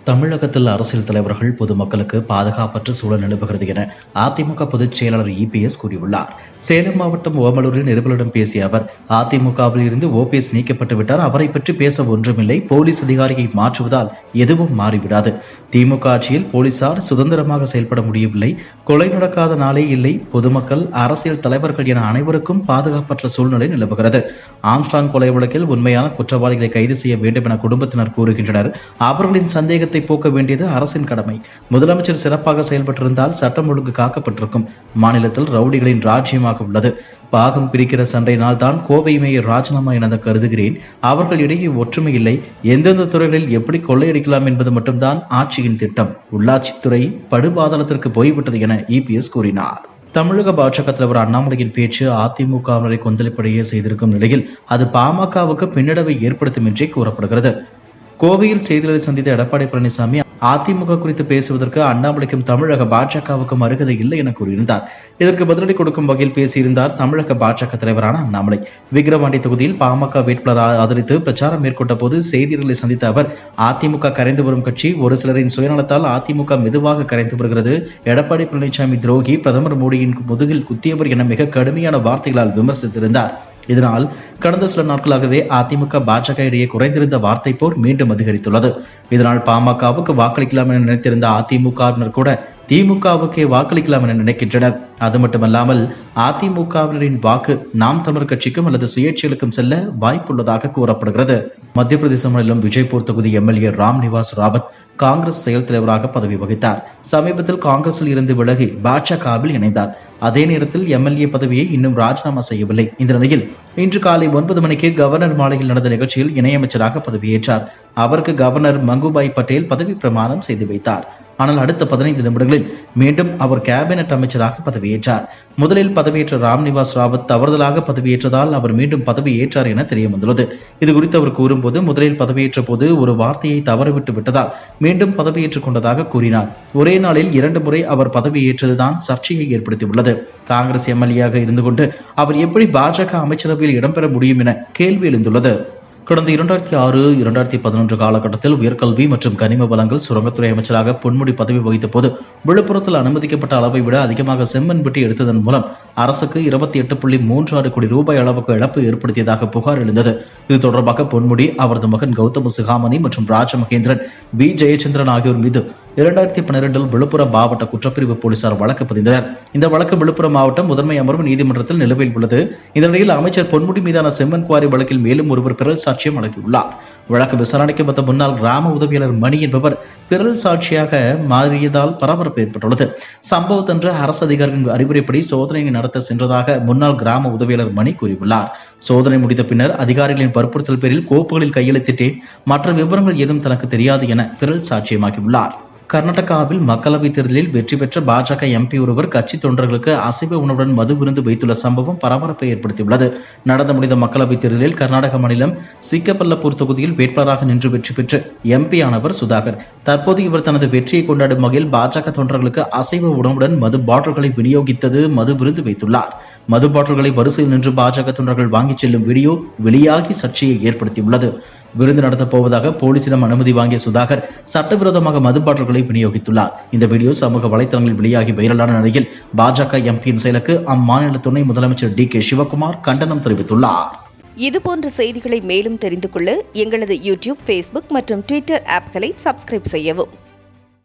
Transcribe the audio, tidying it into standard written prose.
தமிழகத்தில் அரசியல் தலைவர்கள் பொதுமக்களுக்கு பாதுகாப்பற்ற சூழல் நிலவுகிறது என அதிமுக பொதுச் செயலாளர் இபிஎஸ் கூறியுள்ளார். சேலம் மாவட்டம் ஓமலூரில் நிருபர்களிடம் பேசிய அவர், அதிமுகவில் இருந்து ஓபிஎஸ் நீக்கப்பட்டு விட்டார், அவரை பற்றி பேச ஒன்றுமில்லை, போலீஸ் அதிகாரியை மாற்றுவதால் எதுவும் மாறிவிடாது. திமுக ஆட்சியில் போலீசார் சுதந்திரமாக செயல்பட முடியவில்லை, கொலை நடக்காத நாளே இல்லை, பொதுமக்கள், அரசியல் தலைவர்கள் என அனைவருக்கும் பாதுகாப்பற்ற சூழ்நிலை நிலவுகிறது. ஆம்ஸ்ட்ராங் கொலை வழக்கில் உண்மையான குற்றவாளிகளை கைது செய்ய வேண்டும் என குடும்பத்தினர் கூறுகின்றனர். அவர்களின் சந்தேகத்தை போக்க வேண்டியது அரசின் கடமை. முதலமைச்சர் சிறப்பாக செயல்பட்டிருந்தால் சட்டம் ஒழுங்கு காக்கப்பட்டிருக்கும். மாநிலத்தில் ரவுடிகளின் ராஜ்யமாக உள்ளது. பாகம் பிரிக்கிற சண்டையினால் தான் கோவை மேயர் ராஜினாமா என கருதுகிறேன். அவர்கள் இடையே ஒற்றுமை இல்லை. எந்தெந்த துறைகளில் எப்படி கொள்ளையடிக்கலாம் என்பது மட்டும்தான் ஆட்சியின் திட்டம். உள்ளாட்சித்துறை படுபாதாளத்திற்கு போய்விட்டது என இபிஎஸ் கூறினார். தமிழக பாஜக தலைவர் அண்ணாமலையின் பேச்சு அதிமுகவினரை கொந்தளிப்படையே செய்திருக்கும் நிலையில் அது பாமகவுக்கு பின்னடைவை ஏற்படுத்தும் என்றே கூறப்படுகிறது. கோவையில் செய்தியாளரை சந்தித்த எடப்பாடி பழனிசாமி அதிமுக குறித்து பேசுவதற்கு அண்ணாமலைக்கும் தமிழக பாஜகவுக்கும் அருகதை இல்லை என கூறியிருந்தார். இதற்கு பதிலடி கொடுக்கும் வகையில் பேசியிருந்தார் தமிழக பாஜக தலைவரான அண்ணாமலை. விக்கிரவாண்டி தொகுதியில் பாமக வேட்பாளர் ஆதரித்து பிரச்சாரம் மேற்கொண்ட போது செய்தியாளர்களை சந்தித்த அவர், அதிமுக கரைந்து வரும் கட்சி, ஒரு சிலரின் சுயநலத்தால் அதிமுக மெதுவாக கரைந்து வருகிறது. எடப்பாடி பழனிசாமி துரோகி, பிரதமர் மோடியின் முதுகில் குத்தியவர் என மிக கடுமையான வார்த்தைகளால் விமர்சித்திருந்தார். இதனால் கடந்த சில நாட்களாகவே அதிமுக பாஜக இடையே குறைந்திருந்த வார்த்தை போர் மீண்டும் அதிகரித்துள்ளது. இதனால் பாமகவுக்கு வாக்களிக்கலாம் என நினைத்திருந்த அதிமுகவினர் கூட திமுகவுக்கே வாக்களிக்கலாம் என நினைக்கின்றனர். அது மட்டுமல்லாமல் அதிமுகவினரின் வாக்கு நாம் தமிழர் கட்சிக்கும் அல்லது சுயேட்சைகளுக்கும் செல்ல வாய்ப்புள்ளதாக கூறப்படுகிறது. மத்திய பிரதேச மாநிலம் விஜய்பூர் தொகுதி எம்எல்ஏ ராம்நிவாஸ் ராவத் காங்கிரஸ் செயல் தலைவராக பதவி வகித்தார். சமீபத்தில் காங்கிரஸில் இருந்து விலகி பாஜகவில் இணைந்தார். அதே நேரத்தில் எம்எல்ஏ பதவியை இன்னும் ராஜினாமா செய்யவில்லை. இந்த நிலையில் இன்று காலை 9 மணிக்கு கவர்னர் மாளிகையில் நடந்த நிகழ்ச்சியில் இணையமைச்சராக பதவியேற்றார். அவருக்கு கவர்னர் மங்குபாய் பட்டேல் பதவி பிரமாணம் செய்து வைத்தார். ஆனால் அடுத்த 15 நிமிடங்களில் மீண்டும் அவர் கேபினெட் அமைச்சராக பதவியேற்றார். முதலில் பதவியேற்ற ராம்நிவாஸ் ராவத் தவறுதலாக பதவியேற்றதால் அவர் மீண்டும் பதவியேற்றார் என தெரிய வந்துள்ளது. இது குறித்து அவர் கூறும்போது, முதலில் பதவியேற்ற போது ஒரு வார்த்தையை தவறவிட்டு விட்டதால் மீண்டும் பதவியேற்றுக் கொண்டதாக கூறினார். ஒரே நாளில் 2 முறை அவர் பதவியேற்றதுதான் சர்ச்சையை ஏற்படுத்தியுள்ளது. காங்கிரஸ் எம்எல்ஏயாக இருந்து கொண்டு அவர் எப்படி பாஜக அமைச்சரவையில் இடம்பெற முடியும் என கேள்வி எழுந்துள்ளது. கடந்த 2006-2011 காலகட்டத்தில் உயர்கல்வி மற்றும் கனிம வளங்கள் சுரங்கத்துறை அமைச்சராக பொன்முடி பதவி வகித்த போது விழுப்புரத்தில் அனுமதிக்கப்பட்ட அளவை விட அதிகமாக செம்மண் வெட்டி எடுத்ததன் மூலம் அரசுக்கு 28.36 கோடி ரூபாய் அளவுக்கு இழப்பு ஏற்படுத்தியதாக புகார் எழுந்தது. இது தொடர்பாக பொன்முடி, அவரது மகன் கௌதம சிகாமணி மற்றும் ராஜமகேந்திரன், பி ஜெயச்சந்திரன் ஆகியோர் மீது 2012 விழுப்புரம் மாவட்ட குற்றப்பிரிவு போலீசார் வழக்கு பதிந்தனர். இந்த வழக்கு விழுப்புரம் மாவட்டம் முதன்மை அமர்வு நீதிமன்றத்தில் நிலுவையில் உள்ளது. இந்த நிலையில் அமைச்சர் பொன்முடி மீதான செம்மண் குவாரி வழக்கில் மேலும் ஒருவர் பிறல் சாட்சியம் அளித்துள்ளார். வழக்கு விசாரணைக்கு வந்த முன்னாள் கிராம உதவியாளர் மணி என்பவர் பிறல் சாட்சியாக மாறியதால் பரபரப்பு ஏற்பட்டுள்ளது. சம்பவத்தன்று அரசு அதிகாரிகளின் அறிவுரைப்படி சோதனையை நடத்த சென்றதாக முன்னாள் கிராம உதவியாளர் மணி கூறியுள்ளார். சோதனை முடித்த பின்னர் அதிகாரிகளின் வற்புறுத்தல் பேரில் கோப்புகளில் கையெழுத்திட்டேன், மற்ற விவரங்கள் ஏதும் தனக்கு தெரியாது என பிறல் சாட்சியமாக்கியுள்ளார். கர்நாடகாவில் மக்களவைத் தேர்தலில் வெற்றி பெற்ற பாஜக எம்பி ஒருவர் கட்சி தொண்டர்களுக்கு அசைவ உணவுடன் மது விருந்து வைத்துள்ள சம்பவம் பரபரப்பை ஏற்படுத்தியுள்ளது. நடந்து முடிந்த மக்களவைத் தேர்தலில் கர்நாடக மாநிலம் சிக்கப்பல்லப்பூர் தொகுதியில் வேட்பாளராக நின்று வெற்றி பெற்று எம்பி ஆனவர் சுதாகர். தற்போது இவர் தனது வெற்றியை கொண்டாடும் வகையில் பாஜக தொண்டர்களுக்கு அசைவ உணவுடன் மது பாட்டில்களை விநியோகித்தது மது விருந்து வைத்துள்ளார். மது பாட்டில்களை வரிசையில் நின்று பாஜக தொண்டர்கள் வாங்கிச் செல்லும் வீடியோ வெளியாகி சர்ச்சையை ஏற்படுத்தியுள்ளது. விருந்து நடத்தப் போவதாக போலீசிடம் அனுமதி வாங்கிய சுதாகர் சட்டவிரோதமாக மது பாட்டில்களை விநியோகித்துள்ளார். இந்த வீடியோ சமூக வலைதளங்களில் வெளியாகி வைரலான நிலையில் பாஜக எம்பியின் செயலுக்கு அம்மாநில துணை முதலமைச்சர் DK சிவகுமார் கண்டனம் தெரிவித்துள்ளார். இதுபோன்ற செய்திகளை மேலும் தெரிந்து கொள்ள எங்களது யூடியூப், Facebook மற்றும் Twitter ஆப்களை சப்ஸ்கிரைப் செய்யவும்.